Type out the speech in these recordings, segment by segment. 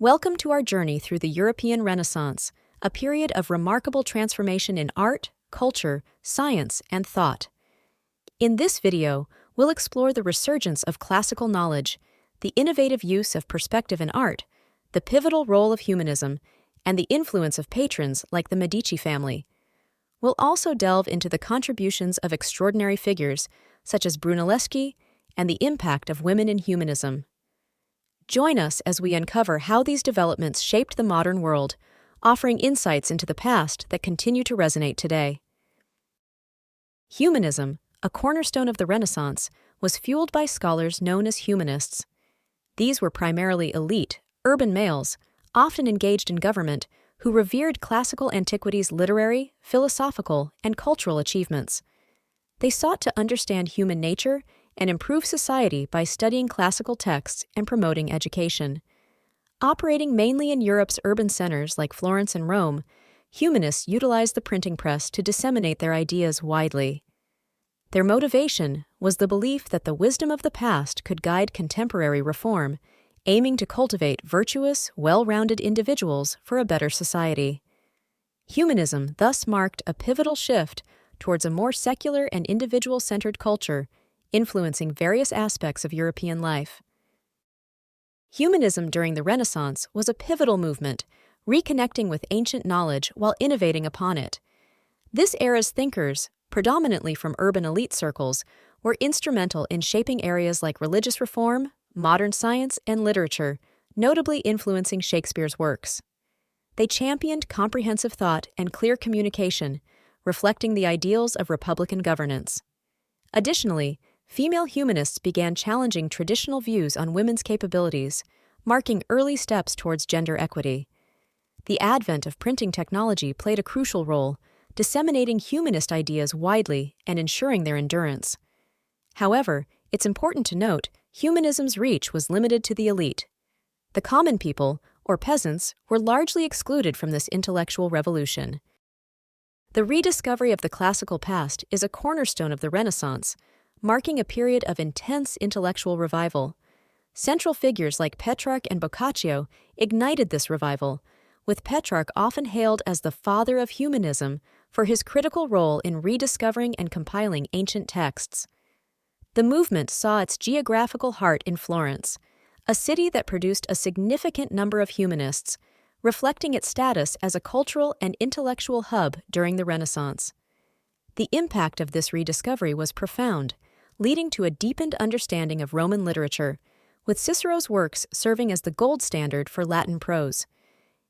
Welcome to our journey through the European Renaissance, a period of remarkable transformation in art, culture, science, and thought. In this video, we'll explore the resurgence of classical knowledge, the innovative use of perspective in art, the pivotal role of humanism, and the influence of patrons like the Medici family. We'll also delve into the contributions of extraordinary figures, such as Brunelleschi, and the impact of women in humanism. Join us as we uncover how these developments shaped the modern world, offering insights into the past that continue to resonate today. Humanism, a cornerstone of the Renaissance, was fueled by scholars known as humanists. These were primarily elite, urban males, often engaged in government, who revered classical antiquity's literary, philosophical, and cultural achievements. They sought to understand human nature and improve society by studying classical texts and promoting education. Operating mainly in Europe's urban centers like Florence and Rome, humanists utilized the printing press to disseminate their ideas widely. Their motivation was the belief that the wisdom of the past could guide contemporary reform, aiming to cultivate virtuous, well-rounded individuals for a better society. Humanism thus marked a pivotal shift towards a more secular and individual-centered culture, influencing various aspects of European life. Humanism during the Renaissance was a pivotal movement, reconnecting with ancient knowledge while innovating upon it. This era's thinkers, predominantly from urban elite circles, were instrumental in shaping areas like religious reform, modern science, and literature, notably influencing Shakespeare's works. They championed comprehensive thought and clear communication, reflecting the ideals of republican governance. Additionally, female humanists began challenging traditional views on women's capabilities, marking early steps towards gender equity. The advent of printing technology played a crucial role, disseminating humanist ideas widely and ensuring their endurance. However, it's important to note, humanism's reach was limited to the elite. The common people, or peasants, were largely excluded from this intellectual revolution. The rediscovery of the classical past is a cornerstone of the Renaissance, marking a period of intense intellectual revival. Central figures like Petrarch and Boccaccio ignited this revival, with Petrarch often hailed as the father of humanism for his critical role in rediscovering and compiling ancient texts. The movement saw its geographical heart in Florence, a city that produced a significant number of humanists, reflecting its status as a cultural and intellectual hub during the Renaissance. The impact of this rediscovery was profound, leading to a deepened understanding of Roman literature, with Cicero's works serving as the gold standard for Latin prose.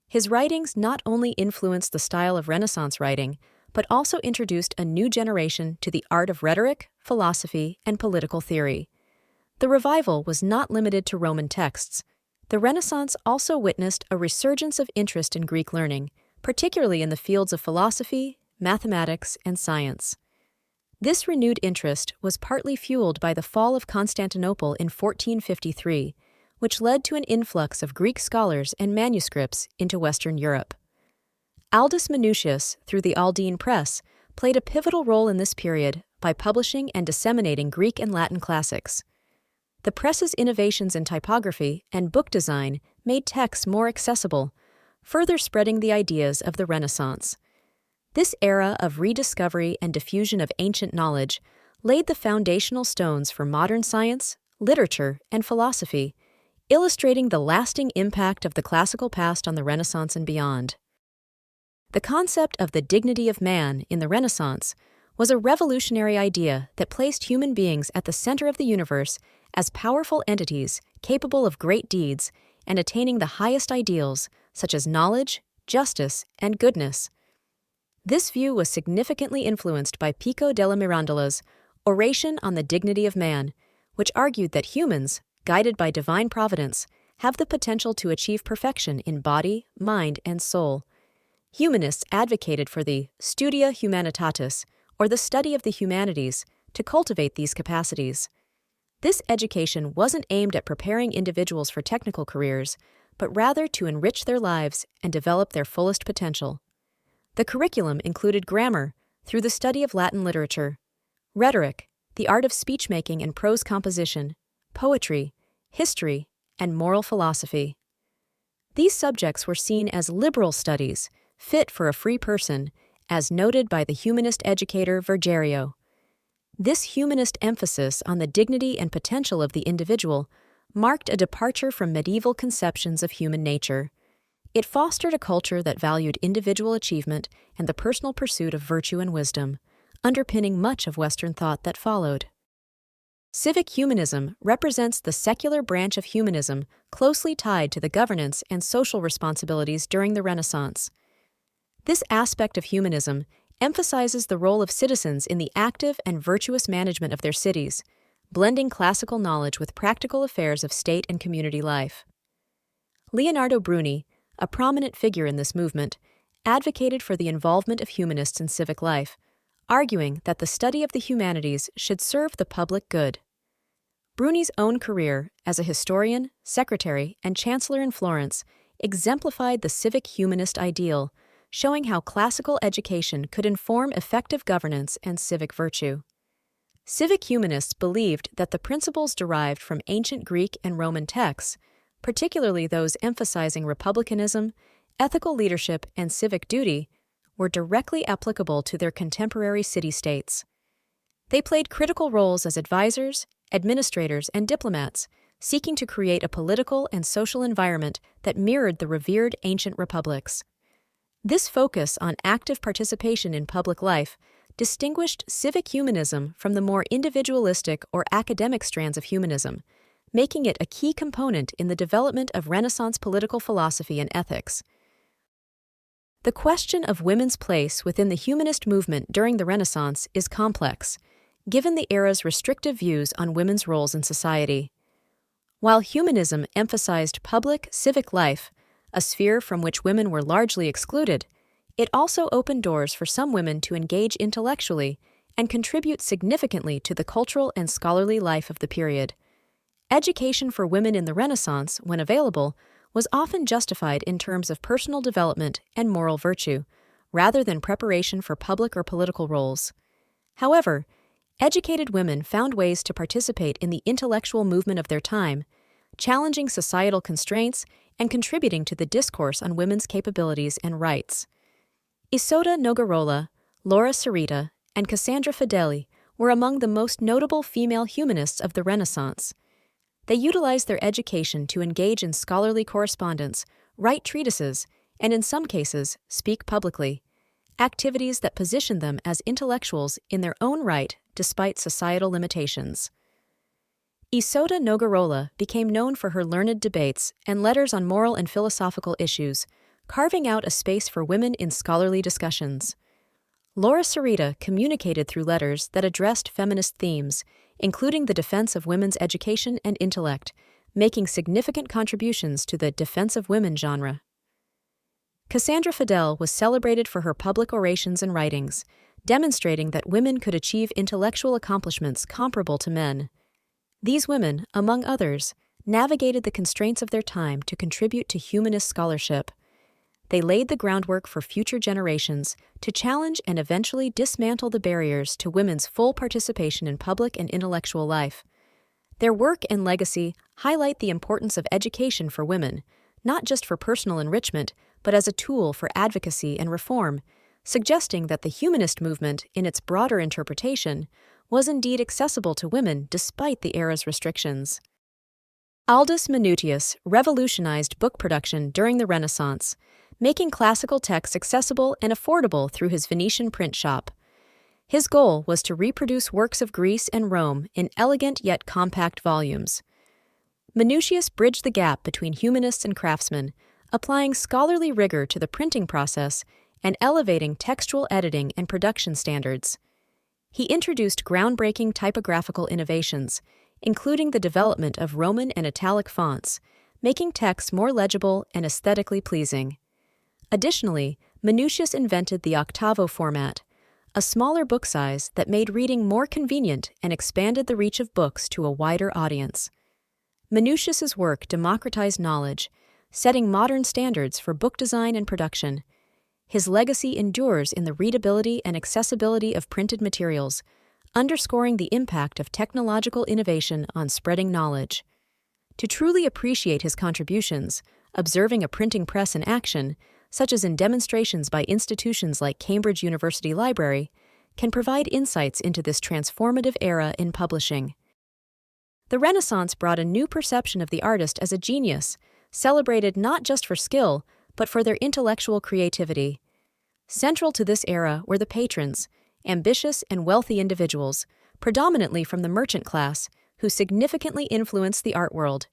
His writings not only influenced the style of Renaissance writing, but also introduced a new generation to the art of rhetoric, philosophy, and political theory. The revival was not limited to Roman texts. The Renaissance also witnessed a resurgence of interest in Greek learning, particularly in the fields of philosophy, mathematics, and science. This renewed interest was partly fueled by the fall of Constantinople in 1453, which led to an influx of Greek scholars and manuscripts into Western Europe. Aldus Manutius, through the Aldine Press, played a pivotal role in this period by publishing and disseminating Greek and Latin classics. The press's innovations in typography and book design made texts more accessible, further spreading the ideas of the Renaissance. This era of rediscovery and diffusion of ancient knowledge laid the foundational stones for modern science, literature, and philosophy, illustrating the lasting impact of the classical past on the Renaissance and beyond. The concept of the dignity of man in the Renaissance was a revolutionary idea that placed human beings at the center of the universe as powerful entities capable of great deeds and attaining the highest ideals such as knowledge, justice, and goodness. This view was significantly influenced by Pico della Mirandola's Oration on the Dignity of Man, which argued that humans, guided by divine providence, have the potential to achieve perfection in body, mind, and soul. Humanists advocated for the studia humanitatis, or the study of the humanities, to cultivate these capacities. This education wasn't aimed at preparing individuals for technical careers, but rather to enrich their lives and develop their fullest potential. The curriculum included grammar, through the study of Latin literature, rhetoric, the art of speech-making and prose composition, poetry, history, and moral philosophy. These subjects were seen as liberal studies, fit for a free person, as noted by the humanist educator Virgilio. This humanist emphasis on the dignity and potential of the individual marked a departure from medieval conceptions of human nature. It fostered a culture that valued individual achievement and the personal pursuit of virtue and wisdom, underpinning much of Western thought that followed. Civic humanism represents the secular branch of humanism closely tied to the governance and social responsibilities during the Renaissance. This aspect of humanism emphasizes the role of citizens in the active and virtuous management of their cities, blending classical knowledge with practical affairs of state and community life. Leonardo Bruni, a prominent figure in this movement, advocated for the involvement of humanists in civic life, arguing that the study of the humanities should serve the public good. Bruni's own career as a historian, secretary, and chancellor in Florence exemplified the civic humanist ideal, showing how classical education could inform effective governance and civic virtue. Civic humanists believed that the principles derived from ancient Greek and Roman texts, particularly those emphasizing republicanism, ethical leadership, and civic duty, were directly applicable to their contemporary city-states. They played critical roles as advisors, administrators, and diplomats, seeking to create a political and social environment that mirrored the revered ancient republics. This focus on active participation in public life distinguished civic humanism from the more individualistic or academic strands of humanism, making it a key component in the development of Renaissance political philosophy and ethics. The question of women's place within the humanist movement during the Renaissance is complex, given the era's restrictive views on women's roles in society. While humanism emphasized public, civic life, a sphere from which women were largely excluded, it also opened doors for some women to engage intellectually and contribute significantly to the cultural and scholarly life of the period. Education for women in the Renaissance, when available, was often justified in terms of personal development and moral virtue, rather than preparation for public or political roles. However, educated women found ways to participate in the intellectual movement of their time, challenging societal constraints and contributing to the discourse on women's capabilities and rights. Isotta Nogarola, Laura Sarita, and Cassandra Fedeli were among the most notable female humanists of the Renaissance. They utilized their education to engage in scholarly correspondence, write treatises, and in some cases, speak publicly, activities that positioned them as intellectuals in their own right despite societal limitations. Isotta Nogarola became known for her learned debates and letters on moral and philosophical issues, carving out a space for women in scholarly discussions. Laura Sarita communicated through letters that addressed feminist themes, including the defense of women's education and intellect, making significant contributions to the defense of women genre. Cassandra Fedeli was celebrated for her public orations and writings, demonstrating that women could achieve intellectual accomplishments comparable to men. These women, among others, navigated the constraints of their time to contribute to humanist scholarship. They laid the groundwork for future generations to challenge and eventually dismantle the barriers to women's full participation in public and intellectual life. Their work and legacy highlight the importance of education for women, not just for personal enrichment, but as a tool for advocacy and reform, suggesting that the humanist movement, in its broader interpretation, was indeed accessible to women despite the era's restrictions. Aldus Manutius revolutionized book production during the Renaissance, making classical texts accessible and affordable through his Venetian print shop. His goal was to reproduce works of Greece and Rome in elegant yet compact volumes. Manutius bridged the gap between humanists and craftsmen, applying scholarly rigor to the printing process and elevating textual editing and production standards. He introduced groundbreaking typographical innovations, including the development of Roman and italic fonts, making texts more legible and aesthetically pleasing. Additionally, Manutius invented the octavo format, a smaller book size that made reading more convenient and expanded the reach of books to a wider audience. Manutius's work democratized knowledge, setting modern standards for book design and production. His legacy endures in the readability and accessibility of printed materials, underscoring the impact of technological innovation on spreading knowledge. To truly appreciate his contributions, observing a printing press in action, such as in demonstrations by institutions like Cambridge University Library, can provide insights into this transformative era in publishing. The Renaissance brought a new perception of the artist as a genius, celebrated not just for skill, but for their intellectual creativity. Central to this era were the patrons, ambitious and wealthy individuals, predominantly from the merchant class, who significantly influenced the art world.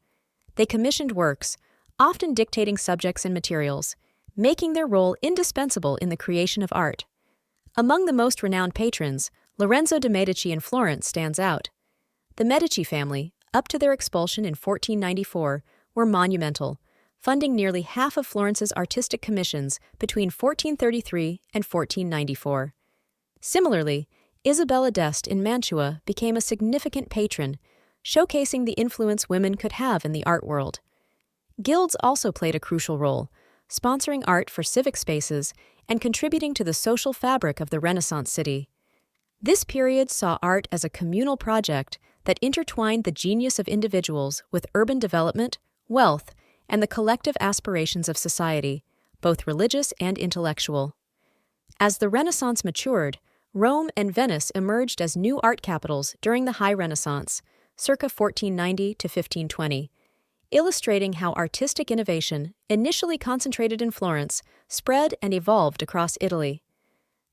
They commissioned works, often dictating subjects and materials, making their role indispensable in the creation of art. Among the most renowned patrons, Lorenzo de Medici in Florence stands out. The Medici family, up to their expulsion in 1494, were monumental, funding nearly half of Florence's artistic commissions between 1433 and 1494. Similarly, Isabella d'Este in Mantua became a significant patron, showcasing the influence women could have in the art world. Guilds also played a crucial role, sponsoring art for civic spaces and contributing to the social fabric of the Renaissance city. This period saw art as a communal project that intertwined the genius of individuals with urban development, wealth, and the collective aspirations of society, both religious and intellectual. As the Renaissance matured, Rome and Venice emerged as new art capitals during the High Renaissance, circa 1490 to 1520, illustrating how artistic innovation, initially concentrated in Florence, spread and evolved across Italy.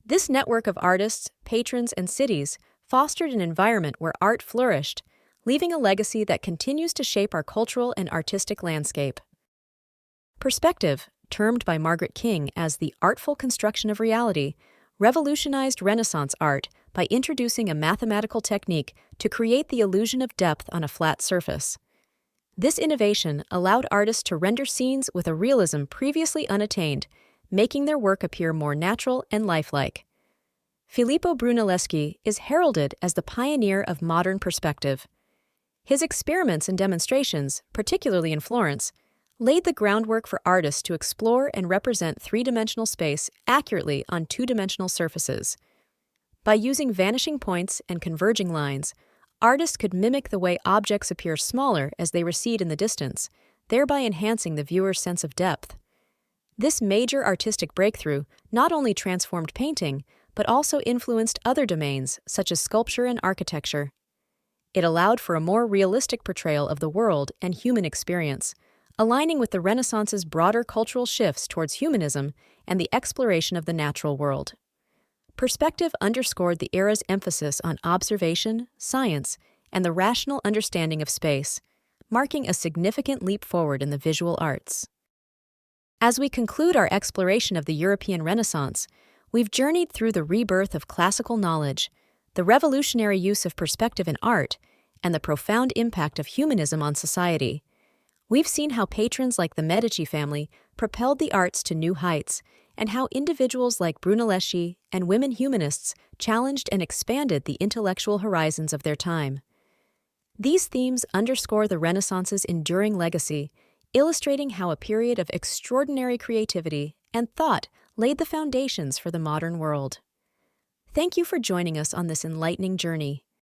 This network of artists, patrons, and cities fostered an environment where art flourished, leaving a legacy that continues to shape our cultural and artistic landscape. Perspective, termed by Margaret King as the artful construction of reality, revolutionized Renaissance art by introducing a mathematical technique to create the illusion of depth on a flat surface. This innovation allowed artists to render scenes with a realism previously unattained, making their work appear more natural and lifelike. Filippo Brunelleschi is heralded as the pioneer of modern perspective. His experiments and demonstrations, particularly in Florence, laid the groundwork for artists to explore and represent three-dimensional space accurately on two-dimensional surfaces. By using vanishing points and converging lines, artists could mimic the way objects appear smaller as they recede in the distance, thereby enhancing the viewer's sense of depth. This major artistic breakthrough not only transformed painting, but also influenced other domains such as sculpture and architecture. It allowed for a more realistic portrayal of the world and human experience, aligning with the Renaissance's broader cultural shifts towards humanism and the exploration of the natural world. Perspective underscored the era's emphasis on observation, science, and the rational understanding of space, marking a significant leap forward in the visual arts. As we conclude our exploration of the European Renaissance, we've journeyed through the rebirth of classical knowledge, the revolutionary use of perspective in art, and the profound impact of humanism on society. We've seen how patrons like the Medici family propelled the arts to new heights, and how individuals like Brunelleschi and women humanists challenged and expanded the intellectual horizons of their time. These themes underscore the Renaissance's enduring legacy, illustrating how a period of extraordinary creativity and thought laid the foundations for the modern world. Thank you for joining us on this enlightening journey.